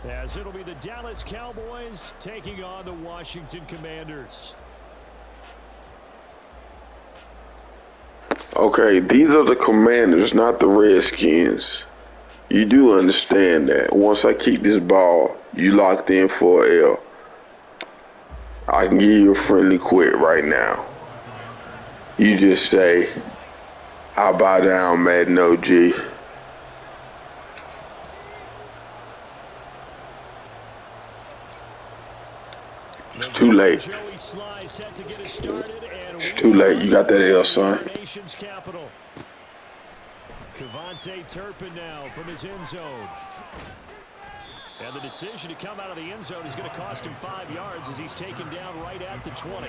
As it'll be the Dallas Cowboys taking on the Washington Commanders. Okay, these are the Commanders, not the Redskins. You do understand that. Once I kick this ball, you locked in for a L. I can give you a friendly quit right now. You just say, I bow down, Madden OG. It's too late. It's too late. You got that L, son. Cavante Turpin now from his end zone. And the decision to come out of the end zone is going to cost him 5 yards as he's taken down right at the 20.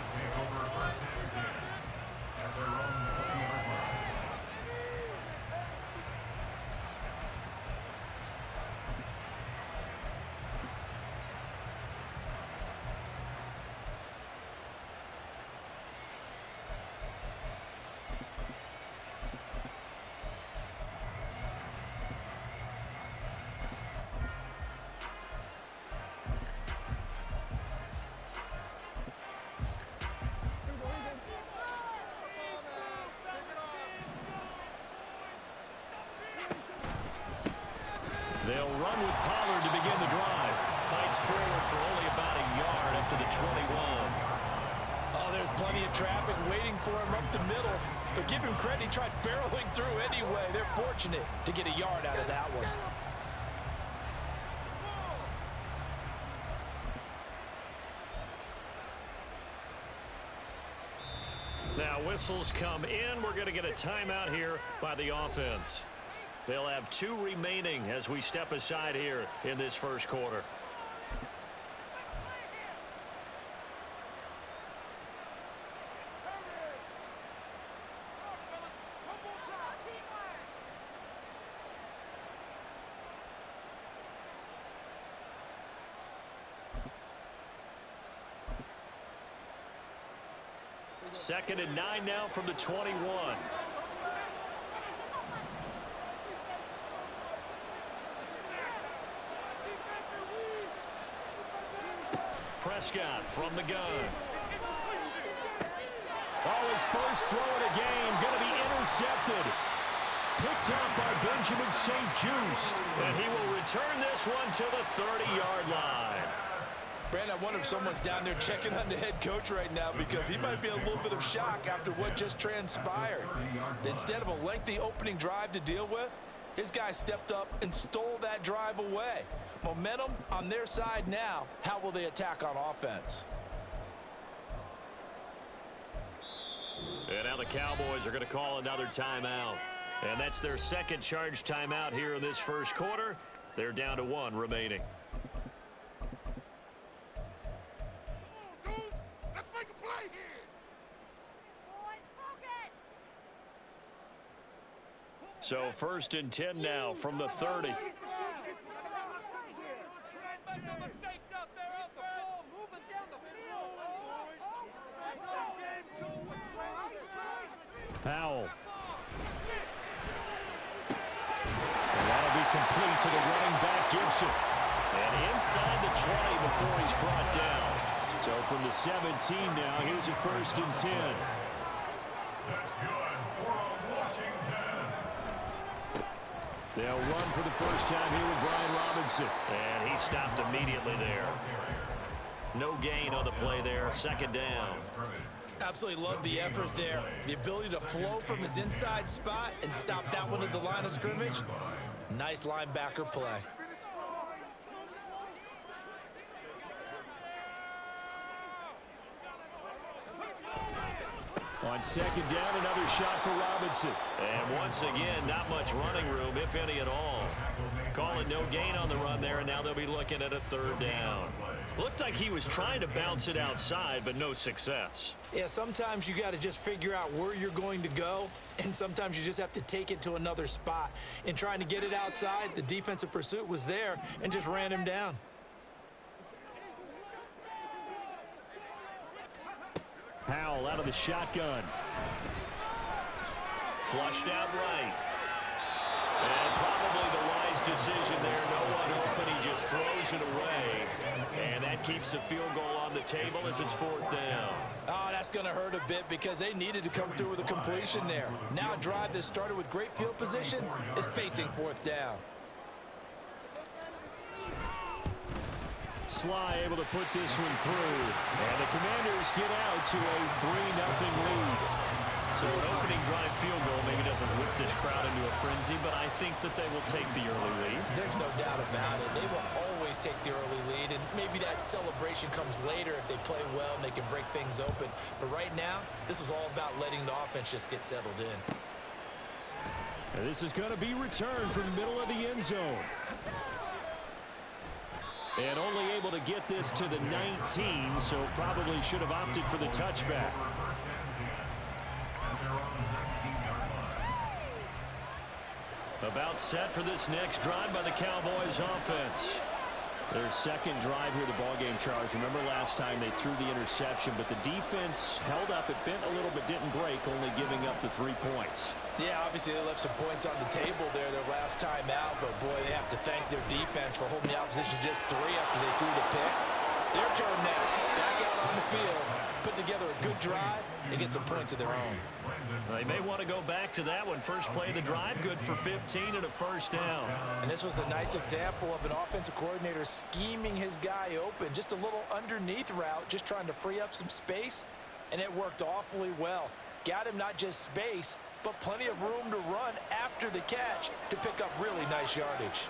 They'll run with Pollard to begin the drive. Fights forward for only about a yard up to the 21. Oh, there's plenty of traffic waiting for him up the middle. But give him credit, he tried barreling through anyway. They're fortunate to get a yard out of that one. Now whistles come in. We're going to get a timeout here by the offense. They'll have 2 remaining as we step aside here in this first quarter. Second and 9 now from the 21. Prescott from the gun. Oh, his first throw of the game going to be intercepted. Picked up by Benjamin St-Juste. And he will return this one to the 30-yard line. Brandon, I wonder if someone's down there checking on the head coach right now because he might be in a little bit of shock after what just transpired. Instead of a lengthy opening drive to deal with, his guy stepped up and stole that drive away. Momentum on their side now. How will they attack on offense? And now the Cowboys are going to call another timeout. And that's their second charge timeout here in this first quarter. They're down to 1 remaining. So first and 10 now from the 30. Powell. And that'll be complete to the running back Gibson. And inside the 20 before he's brought down. So from the 17 now, here's a first and 10. They'll run for the first time here with Brian Robinson. And he stopped immediately there. No gain on the play there. Second down. Absolutely love the effort there. The ability to flow from his inside spot and stop that one at the line of scrimmage. Nice linebacker play. On second down, another shot for Robinson. And once again, not much running room, if any at all. Calling no gain on the run there, and now they'll be looking at a third down. Looked like he was trying to bounce it outside, but no success. Yeah, sometimes you got to just figure out where you're going to go, and sometimes you just have to take it to another spot. In trying to get it outside, the defensive pursuit was there and just ran him down. Powell out of the shotgun. Flushed out right. And probably the wise decision there. No one open. He just throws throws it away. And that keeps the field goal on the table as it's 4th down. Oh, that's going to hurt a bit because they needed to come through with a completion there. Now a drive that started with great field position is facing 4th down. Sly able to put this one through. And the Commanders get out to a 3-0 lead. So an opening drive field goal maybe doesn't whip this crowd into a frenzy, but I think that they will take the early lead. There's no doubt about it. They will always take the early lead, and maybe that celebration comes later if they play well and they can break things open. But right now, this is all about letting the offense just get settled in. And this is going to be returned from the middle of the end zone. And only able to get this to the 19, so probably should have opted for the touchback. About set for this next drive by the Cowboys offense. Their second drive here, the ballgame, Charles. Remember last time they threw the interception, but the defense held up. It bent a little but didn't break, only giving up the 3 points. Yeah, obviously they left some points on the table there their last time out, but boy, they have to thank their defense for holding the opposition just 3 after they threw the pick. Their turn now, back out on the field, put together a good drive and get some points of their own. They may want to go back to that one. First play of the drive, good for 15 and a 1st down. And this was a nice example of an offensive coordinator scheming his guy open. Just a little underneath route, just trying to free up some space, and it worked awfully well. Got him not just space, but plenty of room to run after the catch to pick up really nice yardage.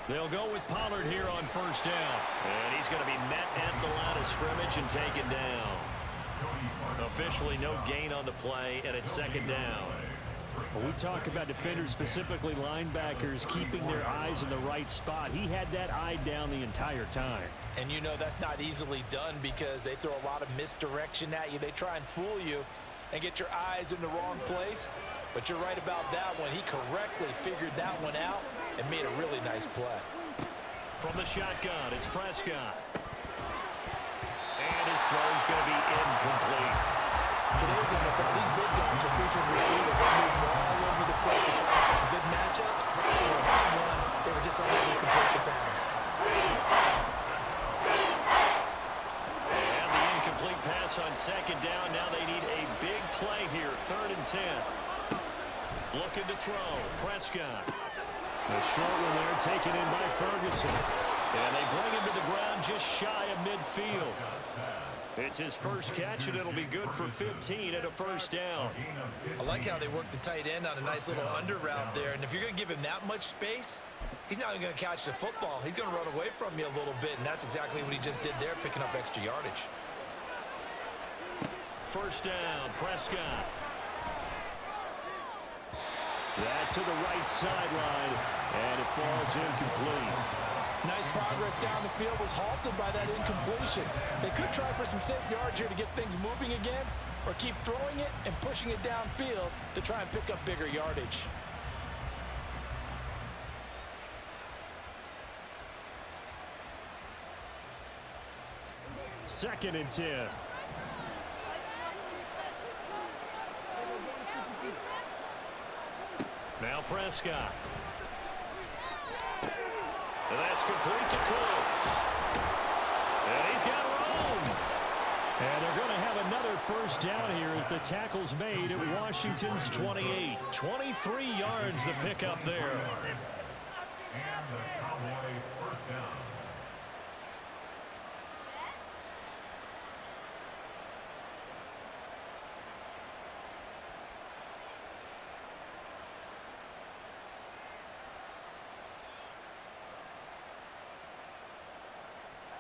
They'll go with Pollard here on 1st down. And he's going to be met at the line of scrimmage and taken down. Officially no gain on the play, and it's 2nd down. Well, we talk about defenders, specifically linebackers, keeping their eyes in the right spot. He had that eye down the entire time. And you know that's not easily done because they throw a lot of misdirection at you. They try and fool you and get your eyes in the wrong place. But you're right about that one. He correctly figured that one out and made a really nice play. From the shotgun, it's Prescott. And his throw's going to be incomplete. Today's NFL, these big guys are featured receivers. They move all over the place to try to find good matchups. And they had one. They were just unable to complete the pass. And the incomplete pass on 2nd down. Now they need a big play here. 3rd and 10. Looking to throw. Prescott. The short one there taken in by Ferguson. And they bring him to the ground just shy of midfield. It's his first catch, and it'll be good for 15 at a 1st down. I like how they work the tight end on a nice little under route there. And if you're going to give him that much space, he's not going to catch the football. He's going to run away from you a little bit, and that's exactly what he just did there, picking up extra yardage. 1st down, Prescott. That to the right sideline, and it falls incomplete. Nice progress down the field, was halted by that incompletion. They could try for some safe yards here to get things moving again, or keep throwing it and pushing it downfield to try and pick up bigger yardage. Second and 10. Now Prescott. And that's complete to Cooks. And he's got room. And they're going to have another 1st down here as the tackle's made at Washington's 28. 23 yards to pick up there.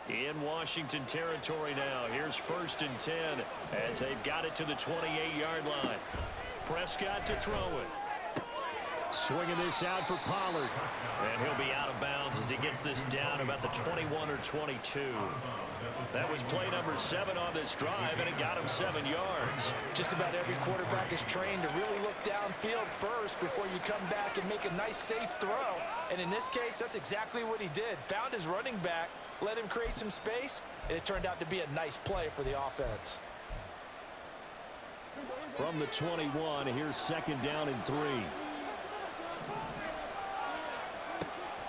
In Washington territory now. Here's 1st and 10 as they've got it to the 28-yard line. Prescott to throw it. Swinging this out for Pollard. And he'll be out of bounds as he gets this down about the 21 or 22. That was play number 7 on this drive, and it got him 7 yards. Just about every quarterback is trained to really look downfield first before you come back and make a nice, safe throw. And in this case, that's exactly what he did. Found his running back, let him create some space, and it turned out to be a nice play for the offense. From the 21, here's 2nd down and 3.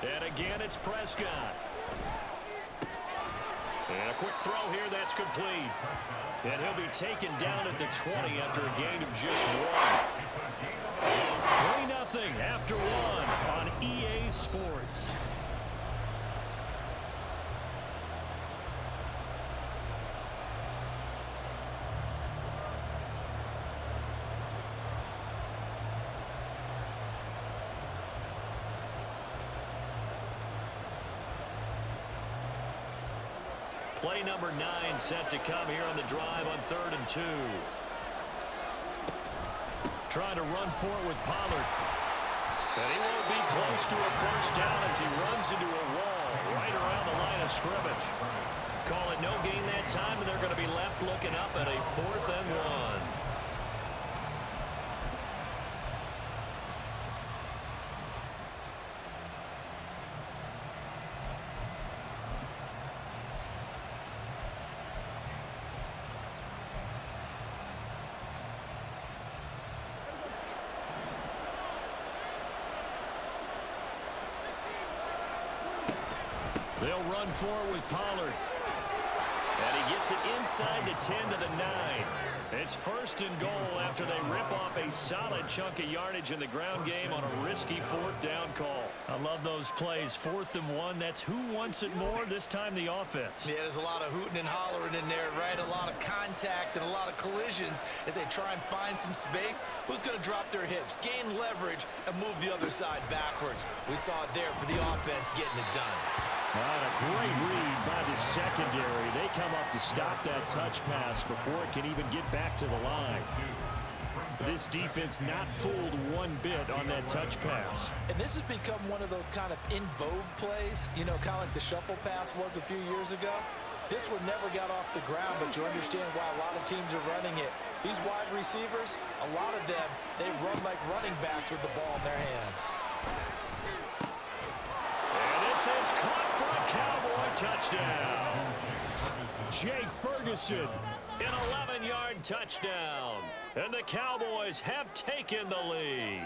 And again, it's Prescott. And a quick throw here, that's complete. And he'll be taken down at the 20 after a gain of just 1. 3-0 after 1 on EA Sports. Play number 9 set to come here on the drive on 3rd and 2. Trying to run for it with Pollard. And he won't be close to a first down as he runs into a wall right around the line of scrimmage. Call it no gain that time, and they're going to be left looking up at a 4th and 1. They'll run forward with Pollard. And he gets it inside the 10 to the 9. It's 1st and goal after they rip off a solid chunk of yardage in the ground game on a risky 4th down call. I love those plays. 4th and 1. That's who wants it more, this time the offense. Yeah, there's a lot of hooting and hollering in there, right? A lot of contact and a lot of collisions as they try and find some space. Who's going to drop their hips, gain leverage, and move the other side backwards? We saw it there for the offense getting it done. All right, a great read by the secondary. They come up to stop that touch pass before it can even get back to the line. This defense not fooled one bit on that touch pass. And this has become one of those kind of in vogue plays, you know, kind of like the shuffle pass was a few years ago. This one never got off the ground, but you understand why a lot of teams are running it. These wide receivers, a lot of them, they run like running backs with the ball in their hands. And this is caught for a Cowboy touchdown. Jake Ferguson, an 11-yard touchdown. And the Cowboys have taken the lead.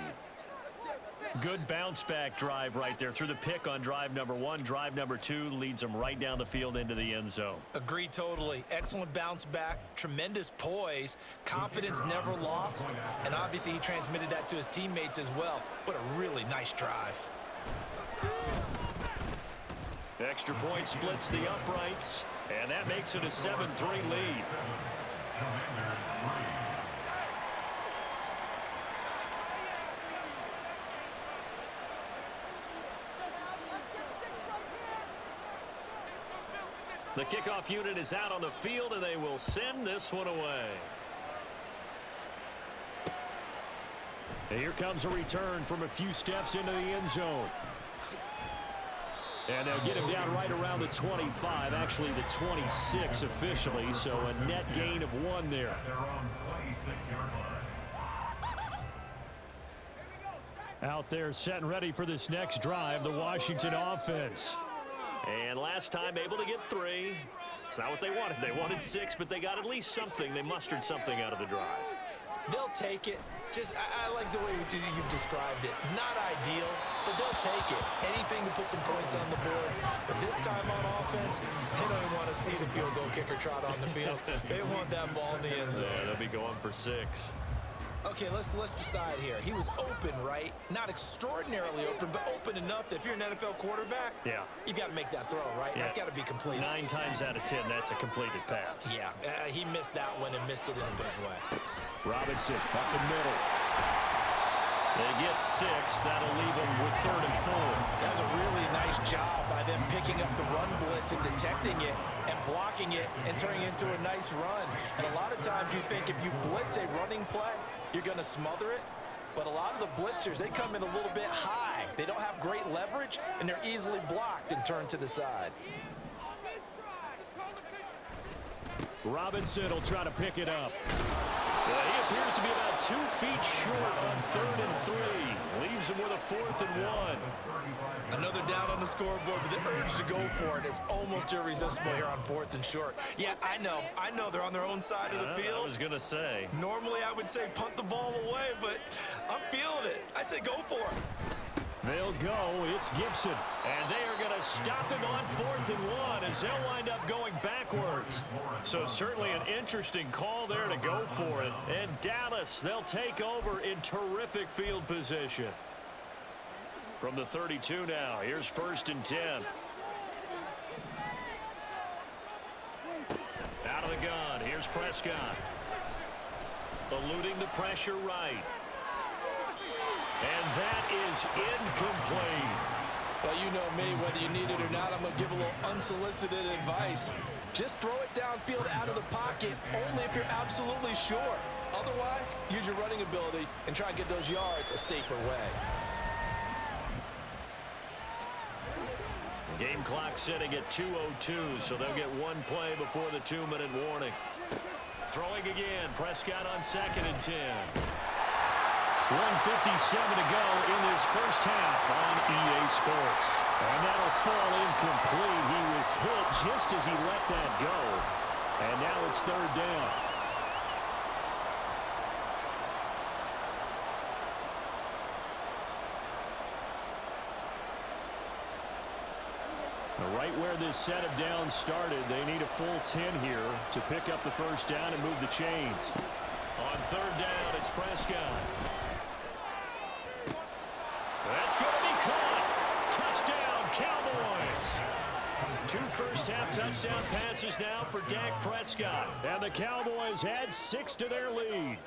Good bounce-back drive right there through the pick on drive number 1. Drive number 2 leads them right down the field into the end zone. Agree totally. Excellent bounce back, tremendous poise, confidence never lost, and obviously he transmitted that to his teammates as well. What a really nice drive. Extra point splits the uprights, and that makes it a 7-3 lead. The kickoff unit is out on the field, and they will send this one away. And here comes a return from a few steps into the end zone. And they'll get him down right around the 25, actually the 26 officially, so a net gain of 1 there. Out there set and ready for this next drive, the Washington offense. And last time able to get 3. It's not what they wanted. They wanted 6, but they got at least something. They mustered something out of the drive. They'll take it. Just, I like the way you've described it. Not ideal, but they'll take it. Anything to put some points on the board. But this time on offense, they don't even want to see the field goal kicker trot on the field. They want that ball in the end zone. Yeah, they'll be going for 6. Okay, let's decide here. He was open, right? Not extraordinarily open, but open enough that if you're an NFL quarterback, yeah, you got to make that throw, right? Yeah. That's got to be completed. 9 times out of 10, that's a completed pass. Yeah, he missed that one and missed it in a big way. Robinson up the middle. They get 6. That'll leave them with 3rd and 4. That's a really nice job by them picking up the run blitz and detecting it and blocking it and turning it into a nice run. And a lot of times you think if you blitz a running play, you're going to smother it. But a lot of the blitzers, they come in a little bit high. They don't have great leverage, and they're easily blocked and turned to the side. Robinson will try to pick it up. He appears to be about 2 feet short on 3rd and 3. Leaves him with a 4th and 1. Another down on the scoreboard, but the urge to go for it is almost irresistible here on 4th and short. Yeah, I know they're on their own side of the field. I was going to say. Normally I would say punt the ball away, but I'm feeling it. I say go for it. They'll go. It's Gibson. And they are going to stop him on 4th and 1 as they'll wind up going backwards. So certainly an interesting call there to go for it. And Dallas, they'll take over in terrific field position. From the 32 now, here's 1st and 10. Out of the gun, here's Prescott. Eluding the pressure right. And that is incomplete. Well, you know me, whether you need it or not, I'm going to give a little unsolicited advice. Just throw it downfield out of the pocket, only if you're absolutely sure. Otherwise, use your running ability and try and get those yards a safer way. Game clock sitting at 2:02, so they'll get one play before the 2-minute warning. Throwing again, Prescott on 2nd and 10. 1:57 to go in this first half on EA Sports. And that'll fall incomplete. He was hit just as he let that go. And now it's 3rd down. Right where this set of downs started, they need a full 10 here to pick up the first down and move the chains. On 3rd down, it's Prescott. That's going to be caught. Touchdown, Cowboys. 2 first-half touchdown passes now for Dak Prescott. And the Cowboys add 6 to their lead.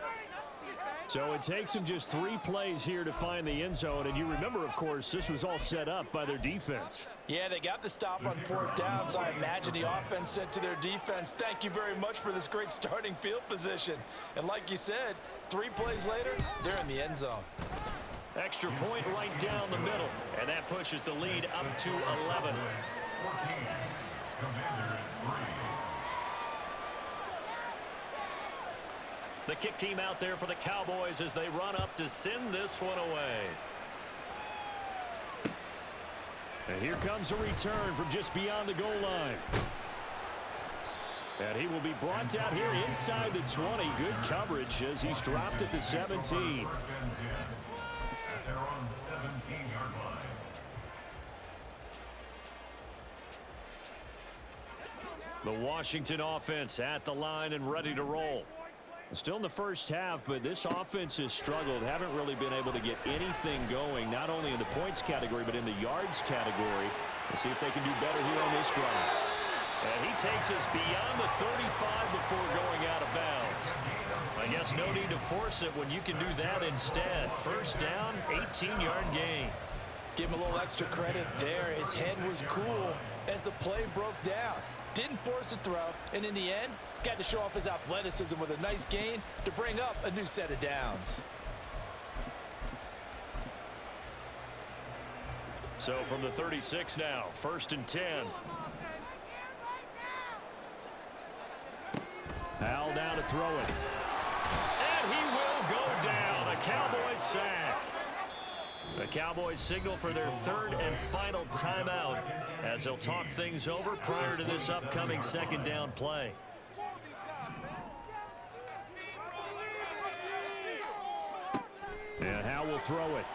So it takes them just 3 plays here to find the end zone. And you remember, of course, this was all set up by their defense. Yeah, they got the stop on 4th down, so I imagine the offense said to their defense, thank you very much for this great starting field position. And like you said, 3 plays later, they're in the end zone. Extra point right down the middle. And that pushes the lead up to 11. The kick team out there for the Cowboys as they run up to send this one away. And here comes a return from just beyond the goal line. And he will be brought down here inside the 20. Good coverage as he's dropped at the 17. The Washington offense at the line and ready to roll. Still in the first half, but this offense has struggled. Haven't really been able to get anything going, not only in the points category, but in the yards category. We'll see if they can do better here on this drive. And he takes us beyond the 35 before going out of bounds. I guess no need to force it when you can do that instead. First down, 18-yard gain. Give him a little extra credit there. His head was cool as the play broke down. Didn't force a throw, and in the end, got to show off his athleticism with a nice gain to bring up a new set of downs. So from the 36 now, 1st and 10. Howell down to throw it. And he will go down. A Cowboys sack. The Cowboys signal for their 3rd and final timeout as they'll talk things over prior to this upcoming 2nd down play. And Howell will throw it.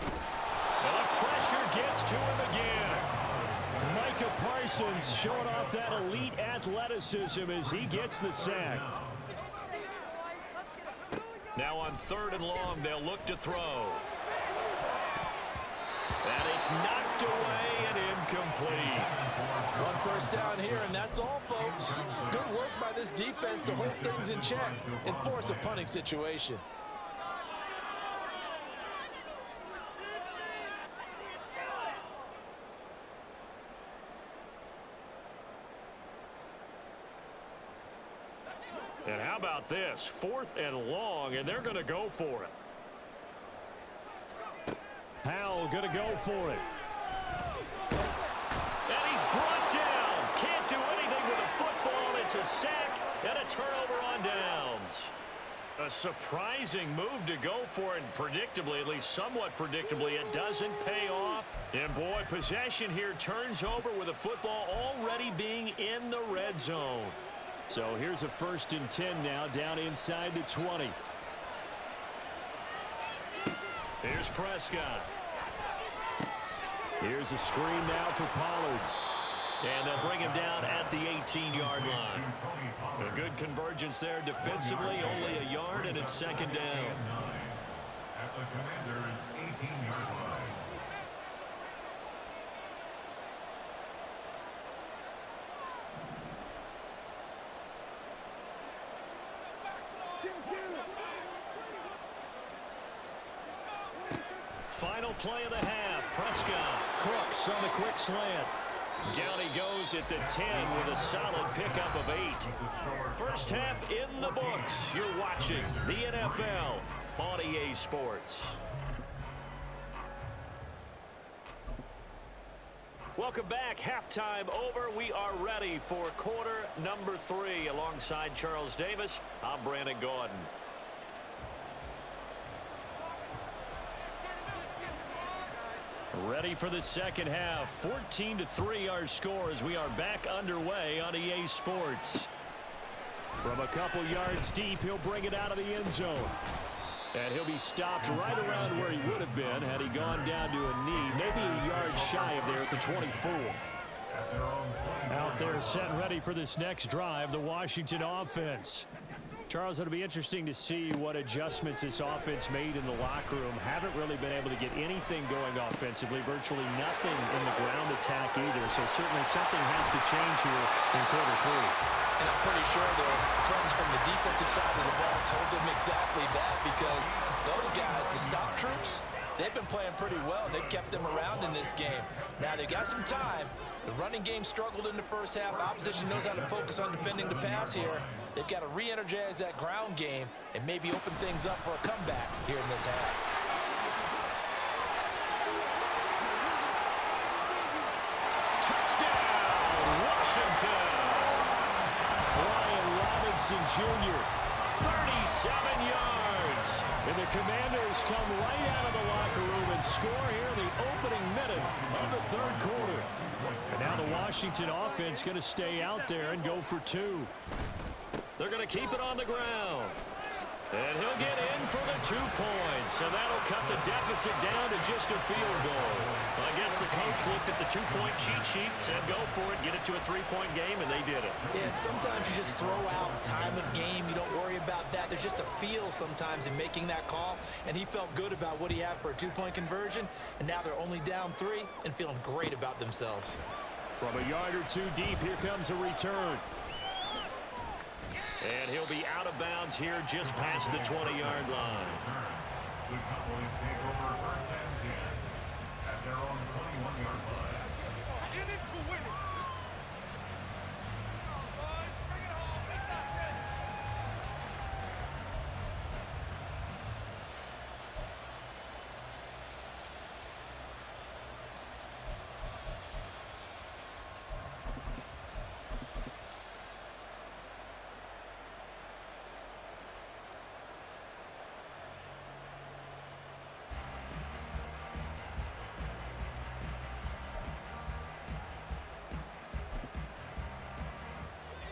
And the pressure gets to him again. Micah Parsons showing off that elite athleticism as he gets the sack. Now on 3rd and long, they'll look to throw. And it's knocked away and incomplete. 1 first down here, and that's all, folks. Good work by this defense to hold things in check and force a punting situation. And how about this? 4th and long, and they're going to go for it. Howell going to go for it. And he's brought down. Can't do anything with a football. It's a sack and a turnover on downs. A surprising move to go for it, and predictably, at least somewhat predictably, it doesn't pay off. And boy, possession here turns over with a football already being in the red zone. So here's a 1st and 10 now down inside the 20. Here's Prescott. Here's a screen now for Pollard. And they'll bring him down at the 18-yard line. A good convergence there defensively, only a yard, and it's second down. At the Commander's 18-yard line. Final play of the half. Prescott. Crooks on the quick slant. Down he goes at the 10 with a solid pickup of 8. First half in the books. You're watching the NFL on EA Sports. Welcome back. Halftime over. We are ready for quarter number 3. Alongside Charles Davis, I'm Brandon Gaudin. Ready for the second half. 14-3 our score as we are back underway on EA Sports. From a couple yards deep, he'll bring it out of the end zone. And he'll be stopped right around where he would have been had he gone down to a knee, maybe a yard shy of there at the 24. Out there set and ready for this next drive, the Washington offense. Charles, it'll be interesting to see what adjustments this offense made in the locker room. Haven't really been able to get anything going offensively, virtually nothing in the ground attack either. So certainly something has to change here in quarter 3. And I'm pretty sure their friends from the defensive side of the ball told them exactly that, because those guys, the stop troops, they've been playing pretty well, and they've kept them around in this game. Now they've got some time. The running game struggled in the first half. Opposition knows how to focus on defending the pass here. They've got to re-energize that ground game and maybe open things up for a comeback here in this half. Touchdown, Washington! Brian Robinson Jr., 37 yards. And the Commanders come right out of the locker room and score here in the opening minute of the third quarter. And now the Washington offense going to stay out there and go for 2. They're going to keep it on the ground. And he'll get in for the 2 points. And that'll cut the deficit down to just a field goal. Well, I guess the coach looked at the 2-point cheat sheet, said go for it, get it to a 3-point game, and they did it. Yeah, and sometimes you just throw out time of game. You don't worry about that. There's just a feel sometimes in making that call. And he felt good about what he had for a 2-point conversion. And now they're only down 3 and feeling great about themselves. From a yard or 2 deep, here comes a return. And he'll be out of bounds here just past the 20-yard line. The Cowboys take over first and 10 at their own 21-yard line. In it to win it. Come on, boys. Bring it home. We got this.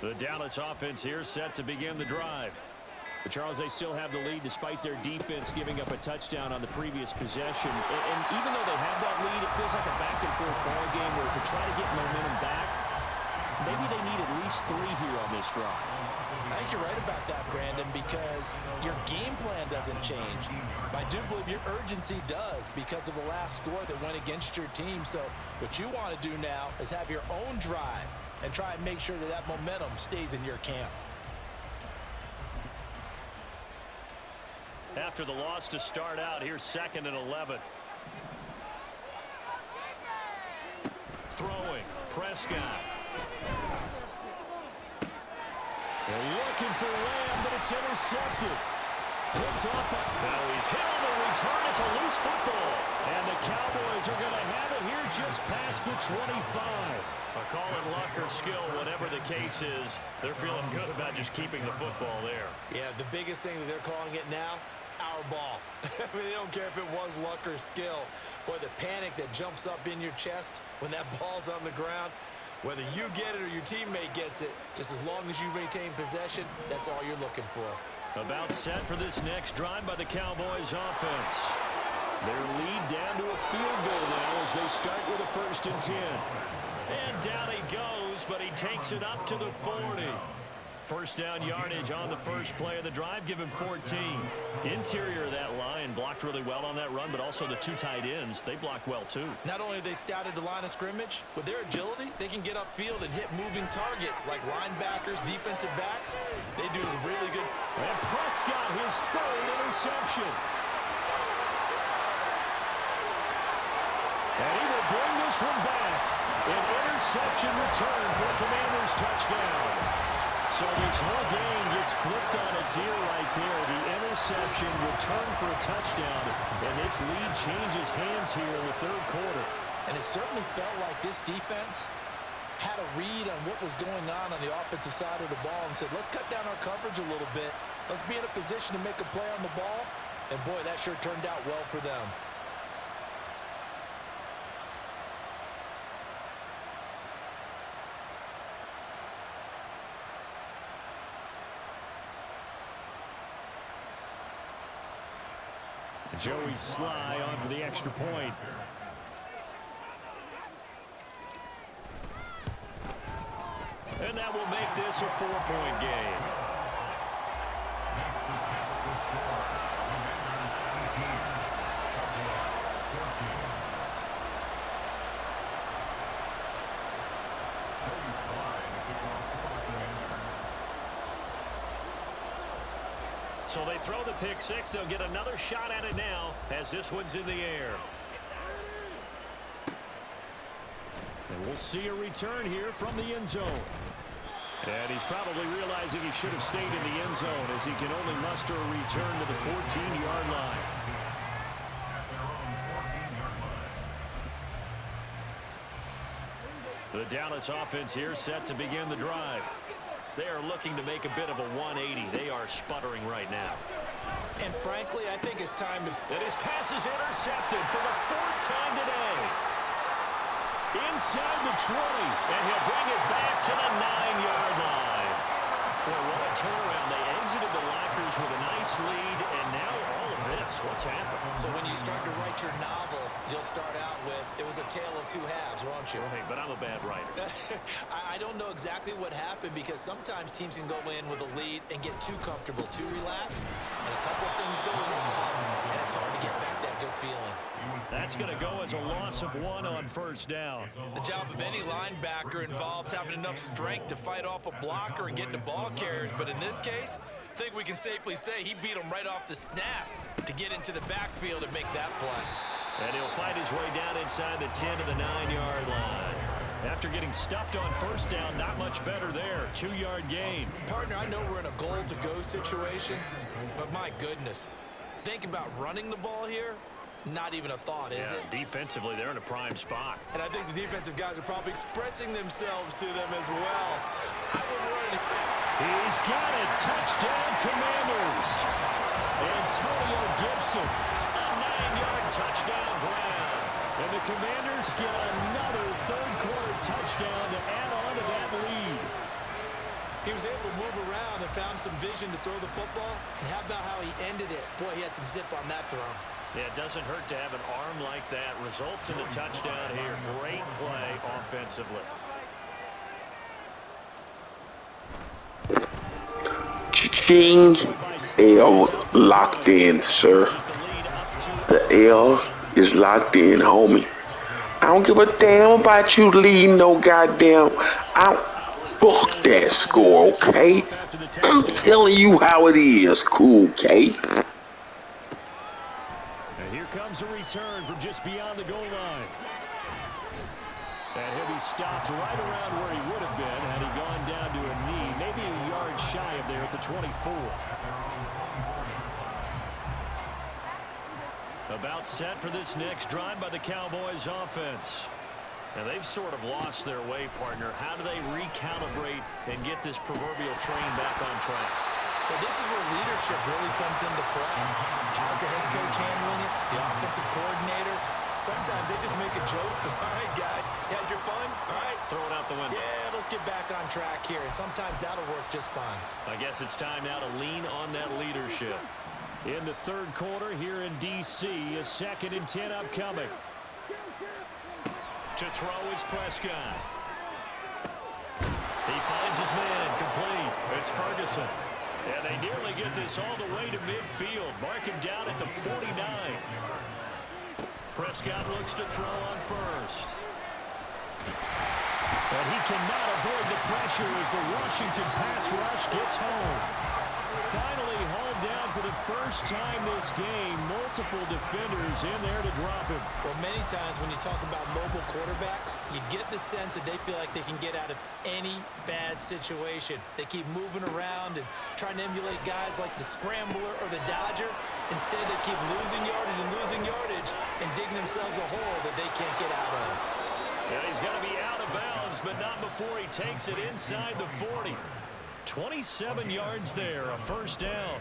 The Dallas offense here set to begin the drive. But Charles, they still have the lead despite their defense giving up a touchdown on the previous possession. And even though they have that lead, it feels like a back-and-forth ball game where to try to get momentum back, maybe they need at least 3 here on this drive. I think you're right about that, Brandon, because your game plan doesn't change. I do believe your urgency does because of the last score that went against your team. So what you want to do now is have your own drive and try and make sure that that momentum stays in your camp. After the loss to start out, here's 2nd and 11. Throwing, Prescott. They're looking for Lamb, but it's intercepted. Picked off. Now he's hit on the return. It's a loose football. And the Cowboys are going to have it here just past the 25. A call in luck or skill, whatever the case is, they're feeling good about just keeping the football there. Yeah, the biggest thing that they're calling it now, our ball. I mean, they don't care if it was luck or skill. Boy, the panic that jumps up in your chest when that ball's on the ground, whether you get it or your teammate gets it, just as long as you maintain possession, that's all you're looking for. About set for this next drive by the Cowboys offense. Their lead down to a field goal now as they start with a 1st and 10. And down he goes, but he takes it up to the 40. First down yardage on the first play of the drive. Give him 14. Interior of that line blocked really well on that run, but also the 2 tight ends, they blocked well too. Not only have they scouted the line of scrimmage, with their agility, they can get upfield and hit moving targets like linebackers, defensive backs. They do really good. And Prescott, his 3rd interception. And he will bring this one back. An interception return for a Commanders touchdown. So this whole game gets flipped on its ear right there. The interception return for a touchdown. And this lead changes hands here in the 3rd quarter. And it certainly felt like this defense had a read on what was going on the offensive side of the ball and said, let's cut down our coverage a little bit. Let's be in a position to make a play on the ball. And, boy, that sure turned out well for them. Joey Sly on for the extra point. And that will make this a 4-point game. So they throw the pick 6. They'll get another shot at it now as this one's in the air. And we'll see a return here from the end zone. And he's probably realizing he should have stayed in the end zone as he can only muster a return to the 14-yard line. The Dallas offense here set to begin the drive. They are looking to make a bit of a 180. They are sputtering right now. And frankly, I think it's time to... And his pass is intercepted for the 4th time today. Inside the 20, and he'll bring it back to the 9-yard line. Well, what a turnaround. They exited the lockers with a nice lead, and now all of this. What's happened? So when you start to write your novel, you'll start out with, it was a tale of 2 halves, won't you? Hey, but I'm a bad writer. I don't know exactly what happened because sometimes teams can go in with a lead and get too comfortable, too relaxed, and a couple of things go wrong, and it's hard to get back that good feeling. That's going to go as a loss of 1 on 1st down. The job of any linebacker involves having enough strength to fight off a blocker and get to ball carriers, but in this case, I think we can safely say he beat him right off the snap to get into the backfield and make that play. And he'll fight his way down inside the 10 to the 9-yard line. After getting stuffed on 1st down, not much better there. 2-yard gain. Partner, I know we're in a goal-to-go situation, but my goodness, think about running the ball here. Not even a thought, is it? Defensively, they're in a prime spot. And I think the defensive guys are probably expressing themselves to them as well. I wouldn't worry. He's got it. Touchdown, Commanders. Antonio Gibson, a 9-yard touchdown grab. And the Commanders get another 3rd quarter touchdown to add on to that lead. He was able to move around and found some vision to throw the football. And how about how he ended it? Boy, he had some zip on that throw. Yeah, it doesn't hurt to have an arm like that. Results in a touchdown here. Great play offensively. Ching. L locked in, sir. The L is locked in, homie. I don't give a damn about you leading no goddamn. Fuck that score, okay? I'm telling you how it is, cool, okay? Comes a return from just beyond the goal line. And he'll be stopped right around where he would have been had he gone down to a knee, maybe a yard shy of there at the 24. About set for this next drive by the Cowboys offense. And they've sort of lost their way, partner. How do they recalibrate and get this proverbial train back on track? Well, this is where leadership really comes into play. How's the head coach handling it? The offensive coordinator? Sometimes they just make a joke. All right, guys, you had your fun? All right. Throw it out the window. Yeah, let's get back on track here. And sometimes that'll work just fine. I guess it's time now to lean on that leadership. In the third quarter here in D.C., a 2nd and 10 upcoming. To throw is Prescott. He finds his man, complete. It's Ferguson. And they nearly get this all the way to midfield. Mark him down at the 49. Prescott looks to throw on first. And he cannot avoid the pressure as the Washington pass rush gets home. Finally hauled down for the first time this game. Multiple defenders in there to drop him. Well, many times when you talk about mobile quarterbacks, you get the sense that they feel like they can get out of any bad situation. They keep moving around and trying to emulate guys like the Scrambler or the Dodger. Instead, they keep losing yardage and digging themselves a hole that they can't get out of. Yeah, he's going to be out of bounds, but not before he takes it inside the 40. 27 yards there, a first down.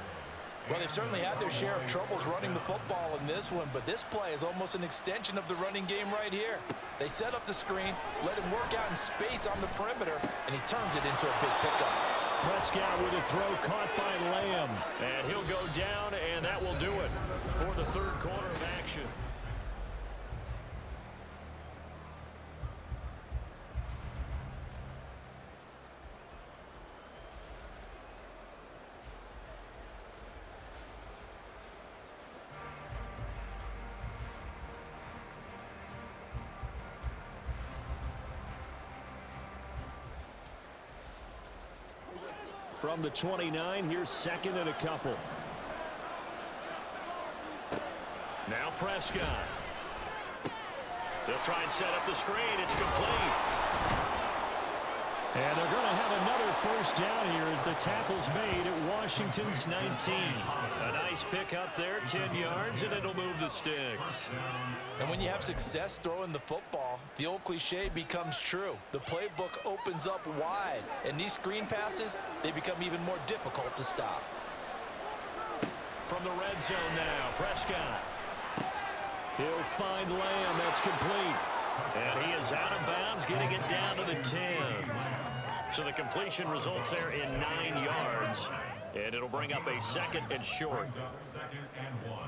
Well, they've certainly had their share of troubles running the football in this one, but this play is almost an extension of the running game right here. They set up the screen, let him work out in space on the perimeter, and he turns it into a big pickup. Prescott with a throw caught by Lamb, and he'll go down, and that will do it for the third quarter of action. From the 29, here's 2nd and a couple. Now Prescott. They'll try and set up the screen. It's complete. And they're going to have another first down here as the tackle's made at Washington's 19. A nice pick up there, 10 yards, and it'll move the sticks. And when you have success throwing the football, the old cliche becomes true. The playbook opens up wide, and these screen passes, they become even more difficult to stop. From the red zone now, Prescott. He'll find Lamb. That's complete. And he is out of bounds, getting it down to the 10. So the completion results there in 9 yards. And it'll bring up a 2nd and short. 2nd and 1.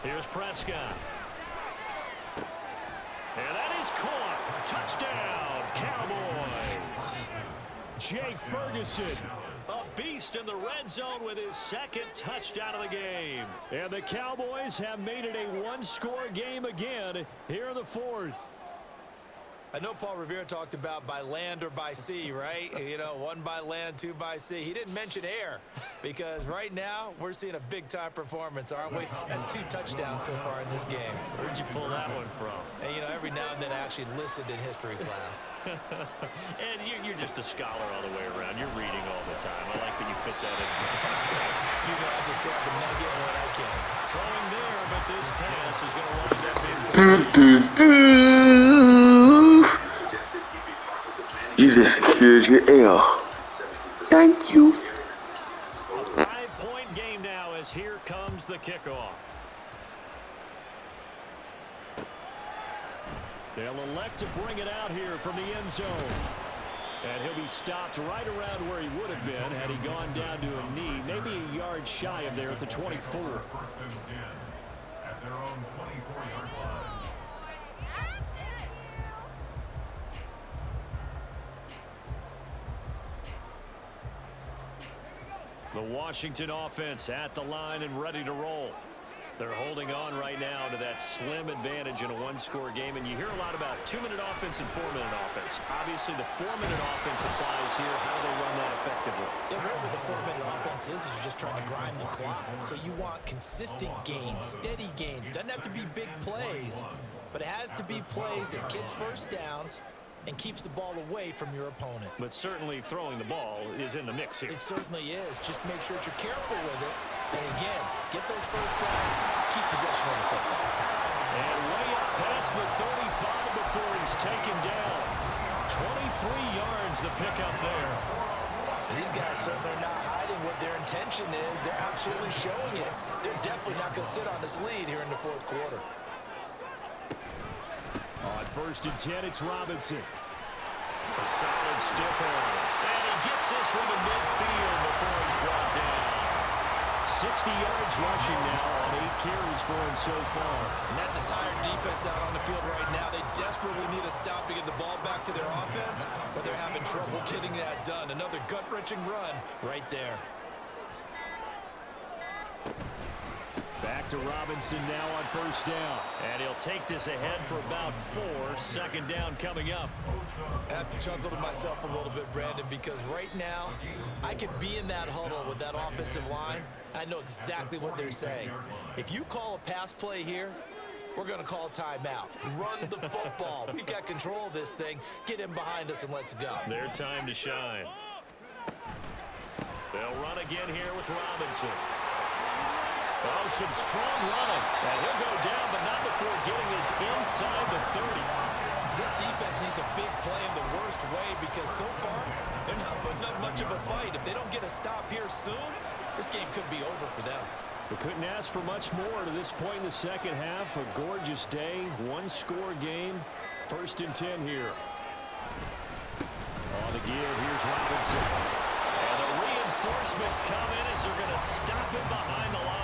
Here's Prescott. And that is caught. Touchdown, Cowboys. Jake Ferguson, a beast in the red zone with his 2nd touchdown of the game. And the Cowboys have made it a one-score game again here in the 4th. I know Paul Revere talked about by land or by sea, right? You know, 1 by land, 2 by sea. He didn't mention air because right now we're seeing a big-time performance, aren't we? That's 2 touchdowns so far in this game. Where'd you pull that one from? And, you know, every now and then I actually listened in history class. And you're just a scholar all the way around. You're reading all the time. I like that you fit that in. You know, I just grab the nugget when I can. Throwing there, but this pass is going to wind up being You just secured your L. Thank you. a 5-point game now as here comes the kickoff. They'll elect to bring it out here from the end zone. And he'll be stopped right around where he would have been had he gone down to a knee, maybe a yard shy of there at the 24. 1st and 10 at their own 24-yard line. The Washington offense at the line and ready to roll. They're holding on right now to that slim advantage in a one-score game. And you hear a lot about 2-minute offense and 4-minute offense. Obviously, the 4-minute offense applies here. How do they run that effectively? Yeah, what the 4-minute offense is you're just trying to grind the clock. So you want consistent gains, steady gains. Doesn't have to be big plays, but it has to be plays that gets first downs and keeps the ball away from your opponent. But certainly throwing the ball is in the mix here. It certainly is. Just make sure that you're careful with it. And again, get those first downs, keep possession of the football. And way up past the 35 before he's taken down. 23 yards the pickup there. And these guys certainly are not hiding deciding what their intention is. They're absolutely showing it. They're definitely not going to sit on this lead here in the fourth quarter. On 1st and 10, it's Robinson. A solid stiff arm. And he gets this from the midfield before he's brought down. 60 yards rushing now on 8 carries for him so far. And that's a tired defense out on the field right now. They desperately need a stop to get the ball back to their offense, but they're having trouble getting that done. Another gut-wrenching run right there. Back to Robinson now on 1st down. And he'll take this ahead for about 4. 2nd down coming up. I have to chuckle to myself a little bit, Brandon, because right now I could be in that huddle with that offensive line. I know exactly what they're saying. If you call a pass play here, we're going to call timeout. Run the football. We've got control of this thing. Get him behind us and let's go. Their time to shine. They'll run again here with Robinson. Oh, some strong running. And he'll go down, but not before getting this inside the 30. This defense needs a big play in the worst way because so far they're not putting up much of a fight. If they don't get a stop here soon, this game could be over for them. We couldn't ask for much more to this point in the second half. A gorgeous day, 1-score game. 1st and 10 here. On the give, here's Robinson. And the reinforcements come in as they're going to stop him behind the line.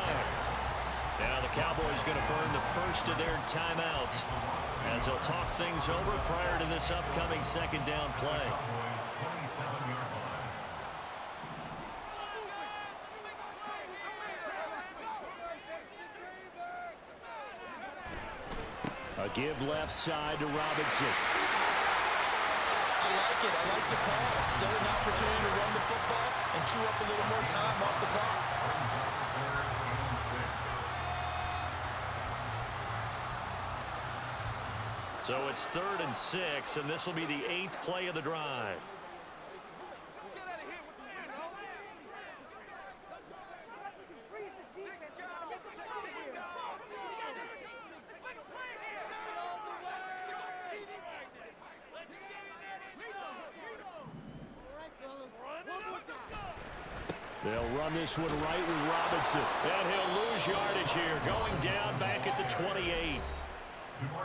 Now the Cowboys going to burn the first of their timeouts as they'll talk things over prior to this upcoming 2nd down play. A give left side to Robinson. I like it. I like the call. Still an opportunity to run the football and chew up a little more time off the clock. So it's 3rd and 6, and this will be the 8th play of the drive. They'll run this one right with Robinson. And he'll lose yardage here, going down back at the 28.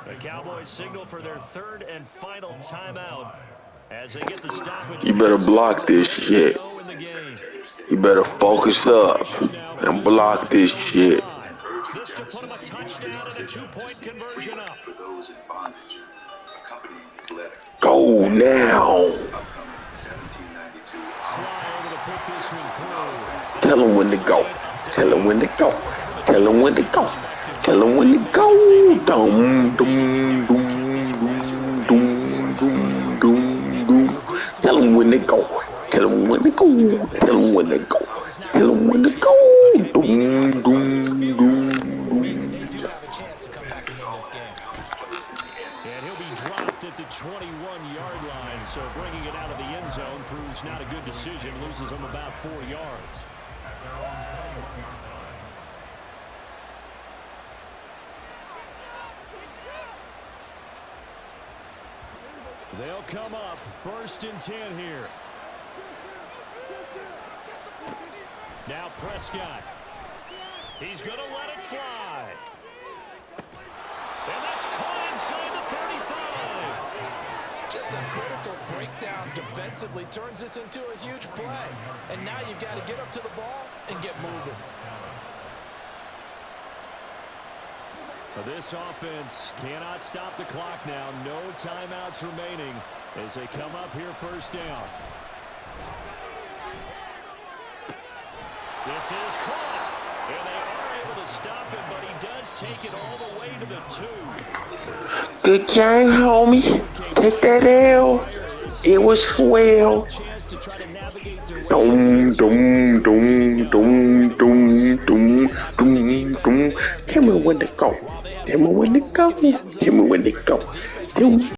The Cowboys signal for their 3rd and final timeout as they get the stoppage. You better block this shit. You better focus up and block this shit. This to put him a touchdown and a 2-point conversion up. Go now. Tell him when to go. Tell him when to go. Tell him when to go. Tell him when to go. Dum, dum, dum, dum, dum, dum, dum. Tell him when to go. Tell him when to go. Tell him when to go. Tell him when to go. Dum, dum, dum, They do have a chance to come back and win this game. And he'll be dropped at the 21-yard line, so bringing it out of the end zone proves not a good decision. Loses him about 4 yards. They'll come up 1st and 10 here. Now Prescott. He's going to let it fly. And that's caught inside the 35. Just a critical breakdown defensively turns this into a huge play. And now you've got to get up to the ball and get moving. This offense cannot stop the clock now. No timeouts remaining as they come up here 1st down. This is caught. And they are able to stop him, but he does take it all the way to the 2. Good game, homie. Take that L. It was swell. Dum, dum, dum, dum, dum, dum, dum, dum. Tell me when to go. Tell me when to go. Tell me when to go.